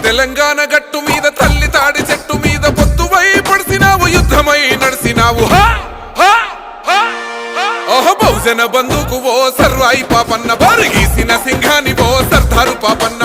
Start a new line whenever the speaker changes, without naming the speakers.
తెలంగాణ గట్టు మీద తల్లి తాడి చెట్టు మీద పొత్తువై పడిసినావు యుద్ధమై నడిసినావు ఓహో బహుజన బంధుకు ఓ సర్వాయి పాపన్న బారిగీసిన సింహాని ఓ సర్దారు పాపన్న